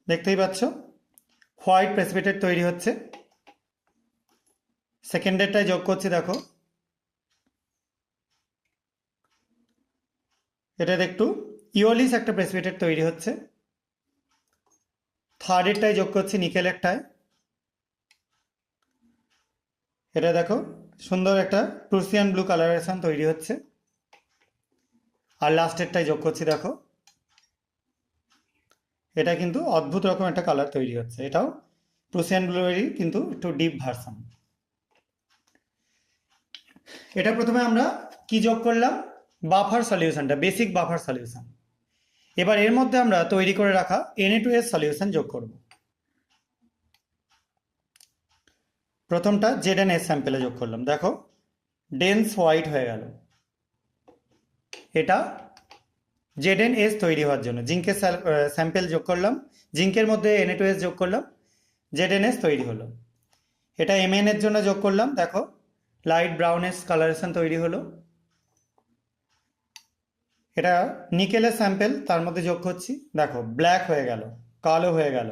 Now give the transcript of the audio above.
দেখতেই পাচ্ছ white precipitate তৈরি হচ্ছে। সেকেন্ডেরটায় যোগ করছি, দেখো এটাতে একটু ইওলিস একটা প্রেসিপিটেট তৈরি হচ্ছে। থার্ডেরটায় যোগ করছি নিকেলেরটায়, এটা দেখো সুন্দর একটা প্রুসিয়ান ব্লু কালারেশন তৈরি হচ্ছে। আর লাস্টেরটায় যোগ করছি, দেখো এটা কিন্তু অদ্ভুত রকম একটা কালার তৈরি হচ্ছে, এটাও প্রুসিয়ান ব্লুয়েরই কিন্তু একটু ডিপ ভার্সন। এটা প্রথমে আমরা কি যোগ করলাম, বাফার সলিউশনটা, বেসিক বাফার সলিউশন। এবার এর মধ্যে আমরা তৈরি করে রাখা Na2S সলিউশন যোগ করব। প্রথমটা ZnS স্যাম্পেলে যোগ করলাম, দেখো ডেন্স হোয়াইট হয়ে গেল। এটা ZnS তৈরি হওয়ার জন্য জিঙ্কের স্যাম্পেল যোগ করলাম, জিঙ্কের মধ্যে Na2S যোগ করলাম, ZnS তৈরি হলো। এটা Mn এর জন্য যোগ করলাম, দেখো লাইট ব্রাউনেস কালারেশন তৈরি হলো। এটা নিকেলের স্যাম্পেল, তার মধ্যে যোগ করছি, দেখো ব্ল্যাক হয়ে গেল, কালো হয়ে গেল।